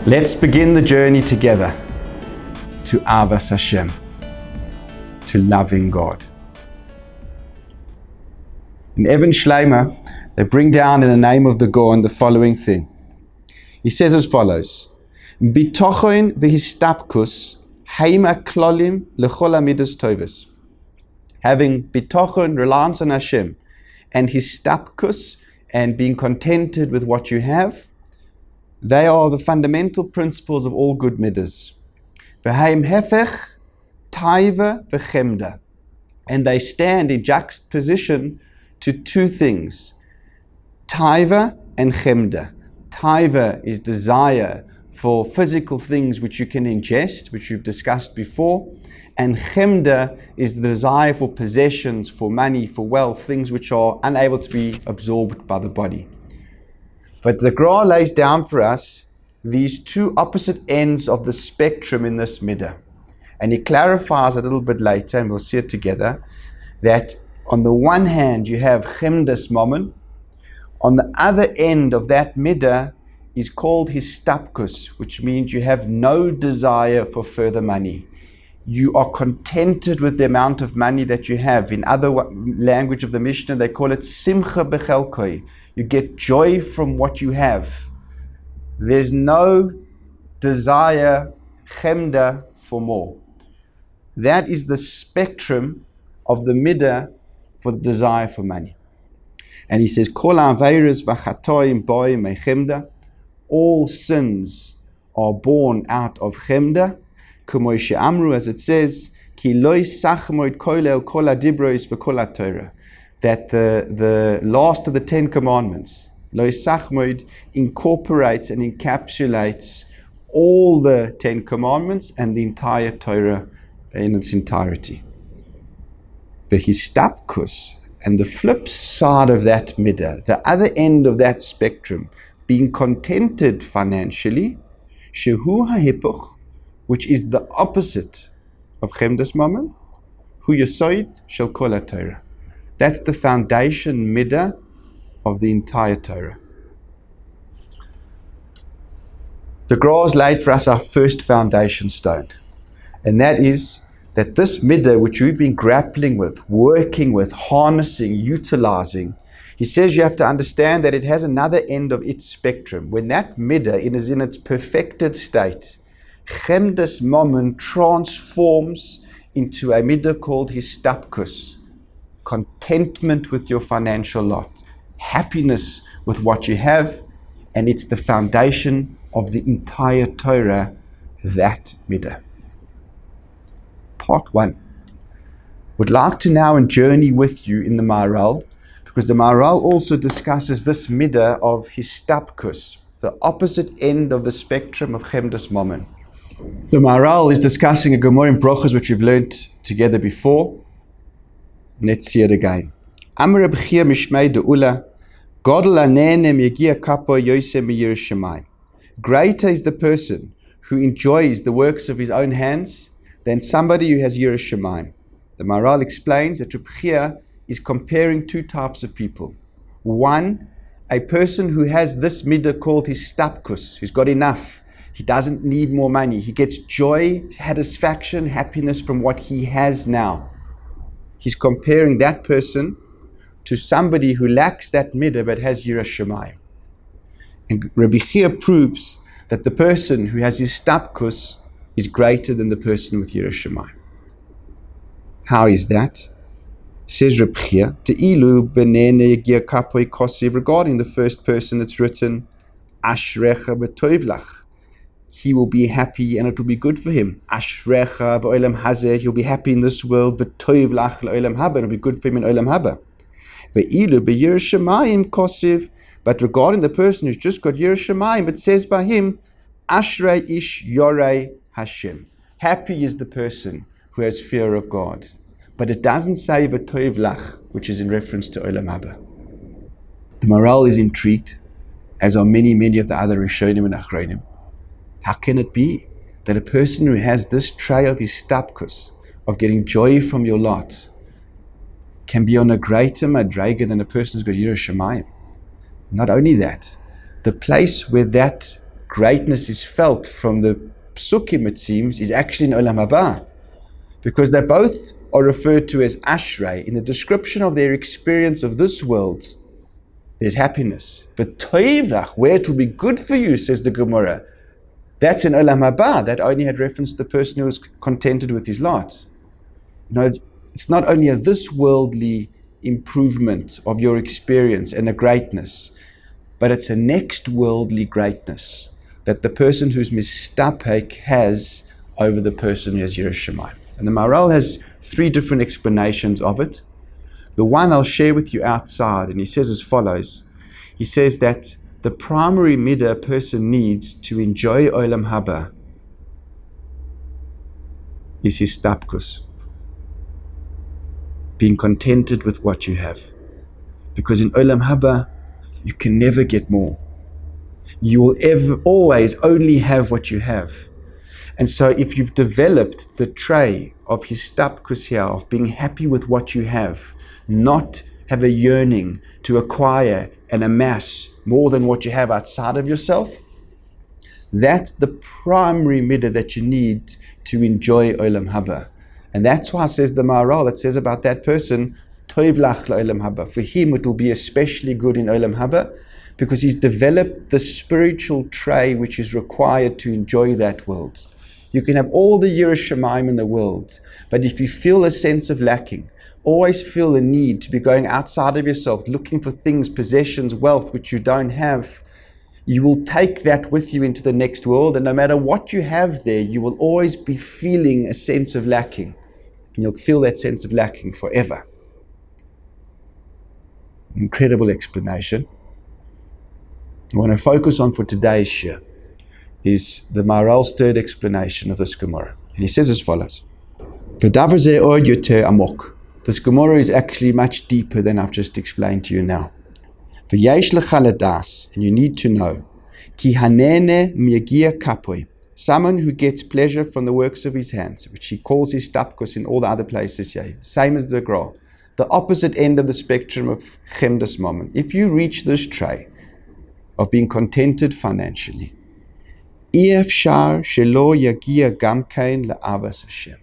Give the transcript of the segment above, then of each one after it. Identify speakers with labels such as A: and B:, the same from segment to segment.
A: Let's begin the journey together to Ahavas Hashem, to loving God. In Evan Shleimer, they bring down in the name of the Gaon the following thing. He says as follows: Bitochoin v'histapkus heima klolim lechol amidas tovas. Having bitochon, reliance on Hashem, and histapkus, and being contented with what you have, they are the fundamental principles of all good midas. V'haim hefech taiva v'chemda. And they stand in juxtaposition to two things, taiva and chemda. Taiva is desire for physical things which you can ingest, which we've discussed before. And chemda is the desire for possessions, for money, for wealth, things which are unable to be absorbed by the body. But the Gra lays down for us these two opposite ends of the spectrum in this midah. And he clarifies a little bit later, and we'll see it together, that on the one hand you have Chemdas Mamon. On the other end of that midah is called histapkus, which means you have no desire for further money. You are contented with the amount of money that you have. In other language of the Mishnah, they call it simcha bechelkoi. You get joy from what you have. There's no desire, chemda, for more. That is the spectrum of the midah for the desire for money. And he says, Kol ha'aveiros v'chatoim boim mechemda. All sins are born out of chemda. K'moishe amru, as it says, Ki lo yisachmoid kolel kol hadibros v'kol haTorah. That the last of the 10 commandments, lo yisachmoid, incorporates and encapsulates all the 10 commandments and the entire Torah in its entirety. The histapkus, and the flip side of that midah, the other end of that spectrum, being contented financially, shehu hahipuch, which is the opposite of Chemdas Mamon, hu yosoid shel kol haTorah. That's the foundation midah of the entire Torah. The Gra has laid for us our first foundation stone, and that is that this midah, which we've been grappling with, working with, harnessing, utilizing, he says you have to understand that it has another end of its spectrum. When that midah is in its perfected state, Chemdas Mamon transforms into a midah called histapkus, contentment with your financial lot, happiness with what you have, and it's the foundation of the entire Torah, that midah. Part 1. Would like to now journey with you in the Maharal, because the Maharal also discusses this midah of histapkus, the opposite end of the spectrum of Chemdas Mamon. The Maharal is discussing a Gemara in Brochos which we've learned together before. Let's see it again. Amar B'chia Mishmei De'ula, Godel Anenem Yegia Kapo Yoseh Me'Yiras Shamayim. Greater is the person who enjoys the works of his own hands than somebody who has Yiras Shamayim. The Maharal explains that B'chia is comparing two types of people. One, a person who has this midah called histapkus, who's got enough. He doesn't need more money. He gets joy, satisfaction, happiness from what he has now. He's comparing that person to somebody who lacks that midah but has Yiras Shamayim. And Rabbi Chia proves that the person who has histapkus is greater than the person with Yiras Shamayim. How is that? Says Rabbi Chia, Te'ilu b'nene yegia kapoi kosiv, regarding the first person it's written, Ashrecha b'toivlach. He will be happy and it will be good for him. Ashrecha b'olam hazeh, he'll be happy in this world, v'toivlach l'olam haba, and it'll be good for him in olam haba. Ve'ilu b'yiras shamayim kosiv, but regarding the person who's just got Yiras Shamayim, it says by him, Ashrei ish yorei Hashem. Happy is the person who has fear of God. But it doesn't say v'toivlach, which is in reference to olam haba. The Maharal is intrigued, as are many of the other Rishonim and Achronim. How can it be that a person who has this tray of histapkus, of getting joy from your lot, can be on a greater madrega than a person who's got Yiras Shamayim? Not only that, the place where that greatness is felt from the psukim, it seems, is actually in Olam Haba. Because they both are referred to as Ashrei. In the description of their experience of this world, there's happiness. But Toivach, where it will be good for you, says the Gemara, that's in Olam Haba. That only had reference to the person who was contented with his lot. It's not only a this worldly improvement of your experience and a greatness, but it's a next worldly greatness that the person who's mistapek has over the person who has Yiras Shamayim. And the Maharal has 3 different explanations of it. The one I'll share with you outside, and he says as follows. He says that the primary midah a person needs to enjoy Olam Haba is his stapkus. Being contented with what you have. Because in Olam Haba, you can never get more. You will always only have what you have. And so if you've developed the tray of his stapkus here, of being happy with what you have, not have a yearning to acquire and amass more than what you have outside of yourself, that's the primary midah that you need to enjoy Olam Haba. And that's why, says the Maharal, it says about that person, Toiv lach la'olam haba. For him it will be especially good in Olam Haba, because he's developed the spiritual tray which is required to enjoy that world. You can have all the Yiras Shamayim in the world, but if you feel a sense of lacking, always feel a need to be going outside of yourself, looking for things, possessions, wealth, which you don't have, you will take that with you into the next world, and no matter what you have there, you will always be feeling a sense of lacking. And you'll feel that sense of lacking forever. Incredible explanation. I want to focus on for today's shir is the Maharal's 3rd explanation of this Gemara. And he says as follows. V'davar zeh or yoter amok. This Gemara is actually much deeper than I've just explained to you now. V'yesh lecha ledas, and you need to know, ki hanene miyagia kapoi, someone who gets pleasure from the works of his hands, which he calls his stapkus in all the other places here, same as the gra, the opposite end of the spectrum of Chemdas Mamon. If you reach this tray of being contented financially, Efshar shelo yagia gamkein la'avas Hashem.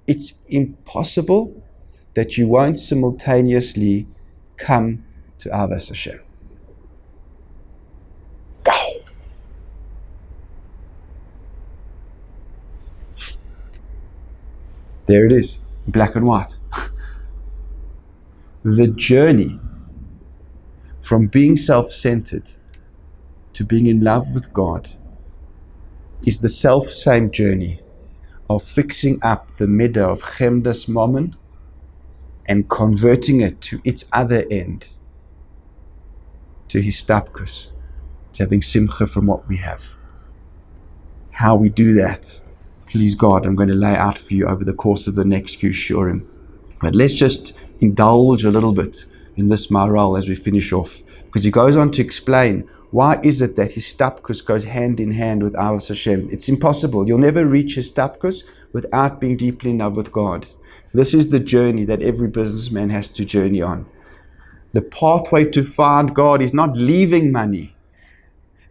A: It's impossible that you won't simultaneously come to Ahavas Hashem. Wow! There it is, black and white. The journey from being self-centered to being in love with God is the self-same journey of fixing up the midah of Chemdas Mamon and converting it to its other end, to his stapkus, to having simcha from what we have. How we do that, please God, I'm going to lay out for you over the course of the next few shurim. But let's just indulge a little bit in this Maharal as we finish off, because he goes on to explain why is it that his stapkus goes hand in hand with Ahavas Hashem. It's impossible. You'll never reach his stapkus without being deeply in love with God. This is the journey that every businessman has to journey on. The pathway to find God is not leaving money.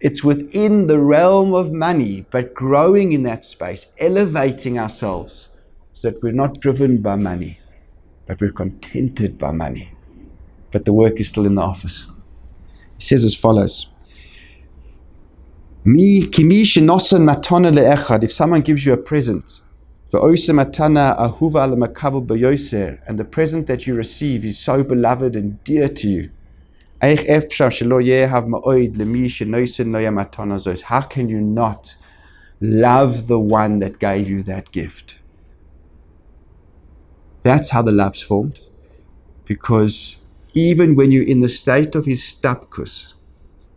A: It's within the realm of money, but growing in that space, elevating ourselves so that we're not driven by money, but we're contented by money. But the work is still in the office. He says as follows. If someone gives you a present, and the present that you receive is so beloved and dear to you, how can you not love the one that gave you that gift? That's how the love's formed. Because even when you're in the state of his stapkus,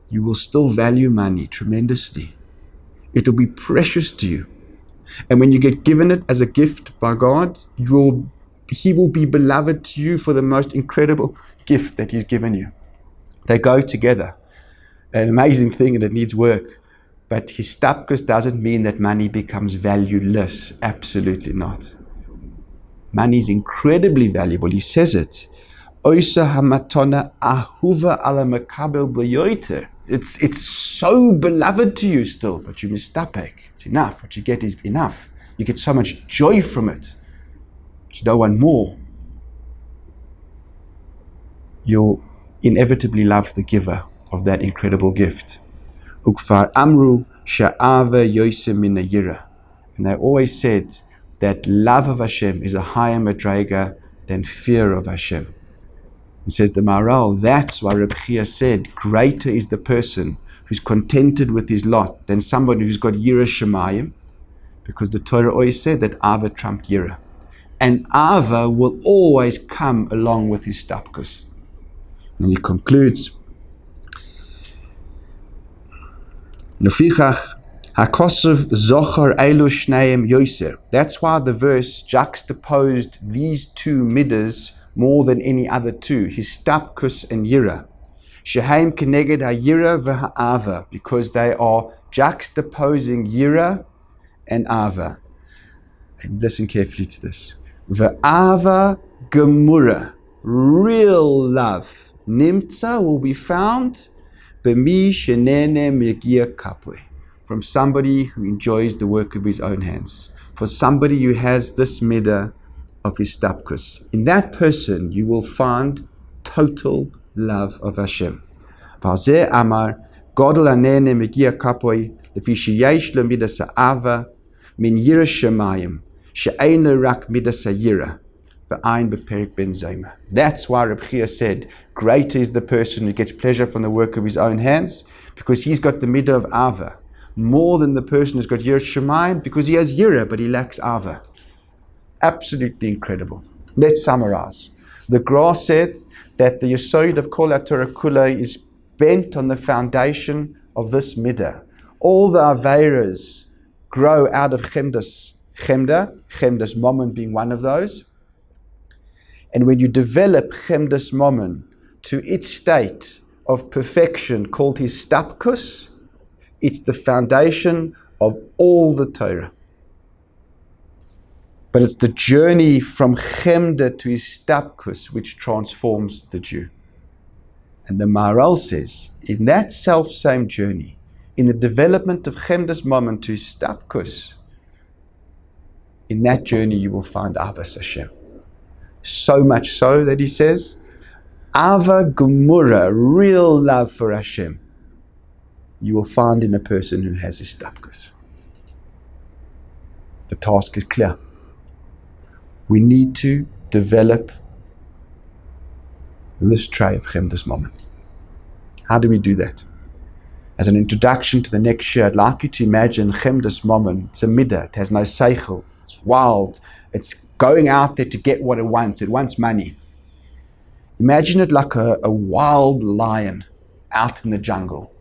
A: you will still value money tremendously. It will be precious to you. And when you get given it as a gift by God, he will be beloved to you for the most incredible gift that he's given you. They go together. An amazing thing, and it needs work. But his stapkus doesn't mean that money becomes valueless. Absolutely not. Money is incredibly valuable. He says it. Oisa hamatona ahuva ala makabel b'yoter. It's so beloved to you still, but you mistapek. It's enough. What you get is enough. You get so much joy from it. But you don't want more. You'll inevitably love the giver of that incredible gift. Ukfar amru sha'ava yosem min yira. And they always said that love of Hashem is a higher madrega than fear of Hashem. It says the Maharal, that's why Reb Chia said, greater is the person who's contented with his lot than somebody who's got Yira Shemayim, because the Torah always said that Ava trumped Yira. And Ava will always come along with his stapkus. And he concludes, Lefichach hakosov zochar elu shneim yoser. That's why the verse juxtaposed these two midas more than any other two, his stapkus and yira. Shehaim keneged ha-yira v'ha-ava, because they are juxtaposing yira and ava. And listen carefully to this. V'ava gemura, real love, nimtza, will be found b'mi shenene megia kapwe, from somebody who enjoys the work of his own hands, for somebody who has this midah of his stapkus. In that person you will find total love of Hashem. V'azeh amar godel hanene megia kapwe lefi sheyesh lo midas ha'ava min yira shemayim she'eino rak midas ha'yira v'ayin beperik ben zoma. That's why Reb Chia said, greater is the person who gets pleasure from the work of his own hands, because he's got the midah of ava, more than the person who's got yira shemayim, because he has yira but he lacks ava. Absolutely incredible. Let's summarize. The Gra said that the Yesod of Kol HaTorah Kula is bent on the foundation of this midah. All the Aveiras grow out of Chemdas Mamon being one of those. And when you develop Chemdas Mamon to its state of perfection called his stapkus, it's the foundation of all the Torah. But it's the journey from Chemda to his stapkus which transforms the Jew. And the Maharal says, in that self-same journey, in the development of Chemdas Mamon to his stapkus, in that journey you will find Ahavas Hashem. So much so that he says, Ava Gemura, real love for Hashem, you will find in a person who has his stapkus. The task is clear. We need to develop this tray of Chemdas Mamon. How do we do that? As an introduction to the next year, I'd like you to imagine Chemdas Mamon. It's a midah. It has no seichel. It's wild. It's going out there to get what it wants. It wants money. Imagine it like a wild lion out in the jungle.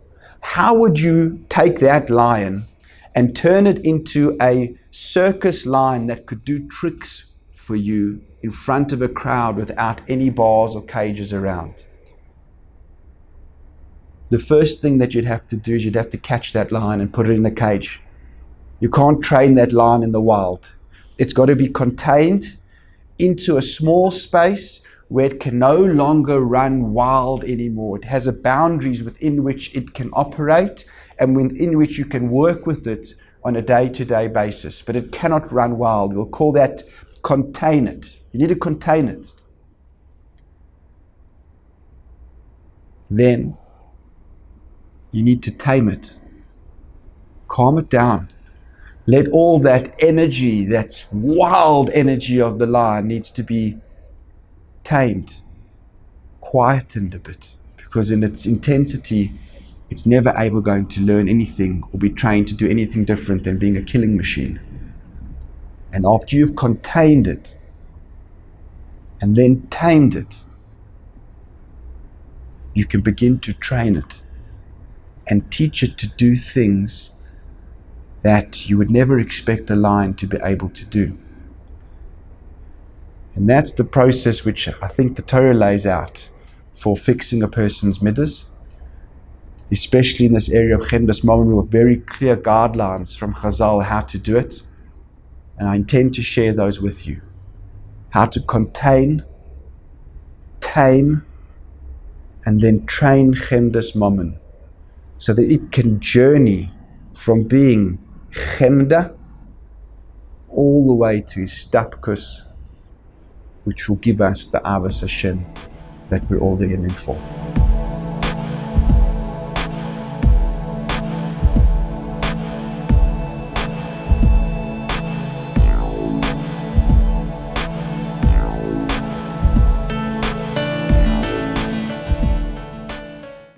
A: How would you take that lion and turn it into a circus lion that could do tricks for you in front of a crowd without any bars or cages around? The first thing that you'd have to do is you'd have to catch that lion and put it in a cage. You can't train that lion in the wild. It's got to be contained into a small space where it can no longer run wild anymore. It has boundaries within which it can operate and within which you can work with it on a day-to-day basis. But it cannot run wild. We'll call that contain it. You need to contain it. Then you need to tame it. Calm it down. Let all that energy, that wild energy of the lion, needs to be tamed, quietened a bit, because in its intensity, it's never able going to learn anything or be trained to do anything different than being a killing machine. And after you've contained it and then tamed it, you can begin to train it and teach it to do things that you would never expect a lion to be able to do. And that's the process which I think the Torah lays out for fixing a person's midas, especially in this area of Chemdas Mamon, with very clear guidelines from Chazal how to do it. And I intend to share those with you. How to contain, tame, and then train Chemdas Mamon so that it can journey from being Chemda all the way to Histapkus, which will give us the Ahavas Hashem that we're all yearning for.